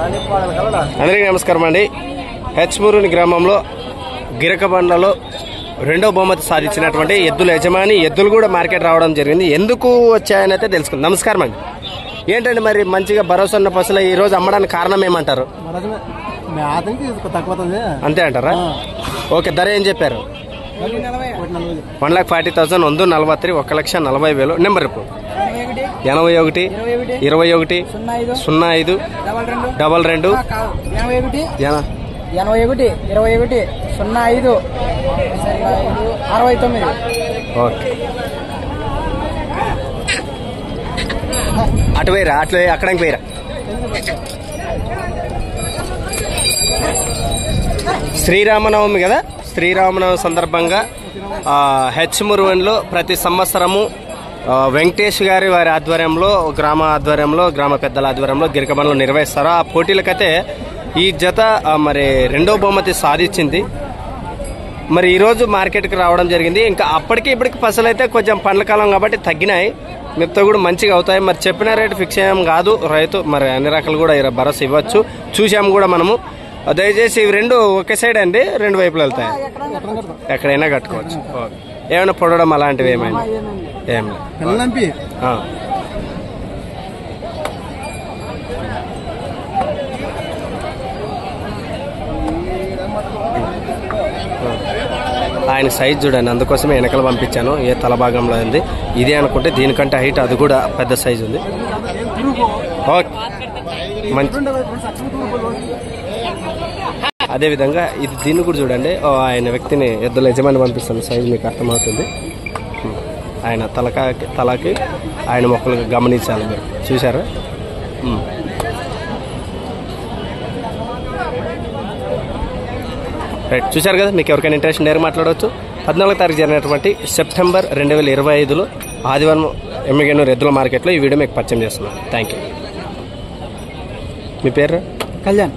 అందరికీ నమస్కారం అండి. హెచ్మూరుని గ్రామంలో గిరకబండలో రెండో బహుమతి సాధించినటువంటి ఎద్దుల యజమాని ఎద్దులు కూడా మార్కెట్ రావడం జరిగింది. ఎందుకు వచ్చాయని అయితే తెలుసుకుందాం. నమస్కారం అండి. ఏంటండి మరి మంచిగా భరోసా ఉన్న పశువులు ఈ రోజు అమ్మడానికి కారణం ఏమంటారు? అంతే అంటారా? ఓకే, ధర ఏం చెప్పారు? 1,40,000 1 43 1,40,000 నెంబర్ ఇప్పుడు 81 21 05 22 ఓకే. అటు వేరా అక్కడికి వేరా. శ్రీరామనవమి కదా, శ్రీరామనవమి సందర్భంగా హెచ్మూరులో ప్రతి సంవత్సరము వెంకటేష్ గారి వారి ఆధ్వర్యంలో గ్రామ పెద్దల ఆధ్వర్యంలో గిరకబండ్లు నిర్వహిస్తారు. ఆ పోటీలకైతే ఈ జత మరి రెండో బహుమతి సాధించింది. మరి ఈరోజు మార్కెట్కి రావడం జరిగింది. ఇంకా అప్పటికి ఇప్పటికి పసలు అయితే కొంచెం పండ్ల కాలం కాబట్టి తగ్గినాయి. మిగతా కూడా మంచిగా అవుతాయి. మరి చెప్పిన రేటు ఫిక్స్ అయ్యాం కాదు, రైతు మరి అన్ని రకాలు కూడా భరోసా ఇవ్వచ్చు. చూసాము కూడా మనము. దయచేసి ఇవి రెండు ఒకే సైడ్ అండి, రెండు వైపులు వెళ్తాయి, ఎక్కడైనా కట్టుకోవచ్చు. ఏమైనా పొడవడం అలాంటివి ఏమైనా ఏం లేదు. ఆయన సైజ్ చూడండి, అందుకోసమే వెనకలు పంపించాను. ఏ తల భాగంలో ఉంది ఇదే అనుకుంటే దీనికంటే హైట్ అది కూడా పెద్ద సైజు ఉంది. ఓకే, మంచి. అదేవిధంగా ఇది దీన్ని కూడా చూడండి. ఆయన వ్యక్తిని ఎద్దుల యజమాని పంపిస్తాను, సైజు మీకు అర్థమవుతుంది. ఆయన తలకి ఆయన మొక్కలు గమనించాలి మీరు. చూసారా? రైట్, చూశారు కదా. మీకు ఎవరికైనా ఇంట్రెస్ట్ నేరు మాట్లాడవచ్చు. 14వ తారీఖు జరిగినటువంటి సెప్టెంబర్ 2025లో ఆదివారం ఎమ్మిగనూరు ఎద్దుల మార్కెట్లో ఈ వీడియో మీకు పరిచయం చేస్తున్నాను. Thank you. మీ పేరు? కళ్యాణ్.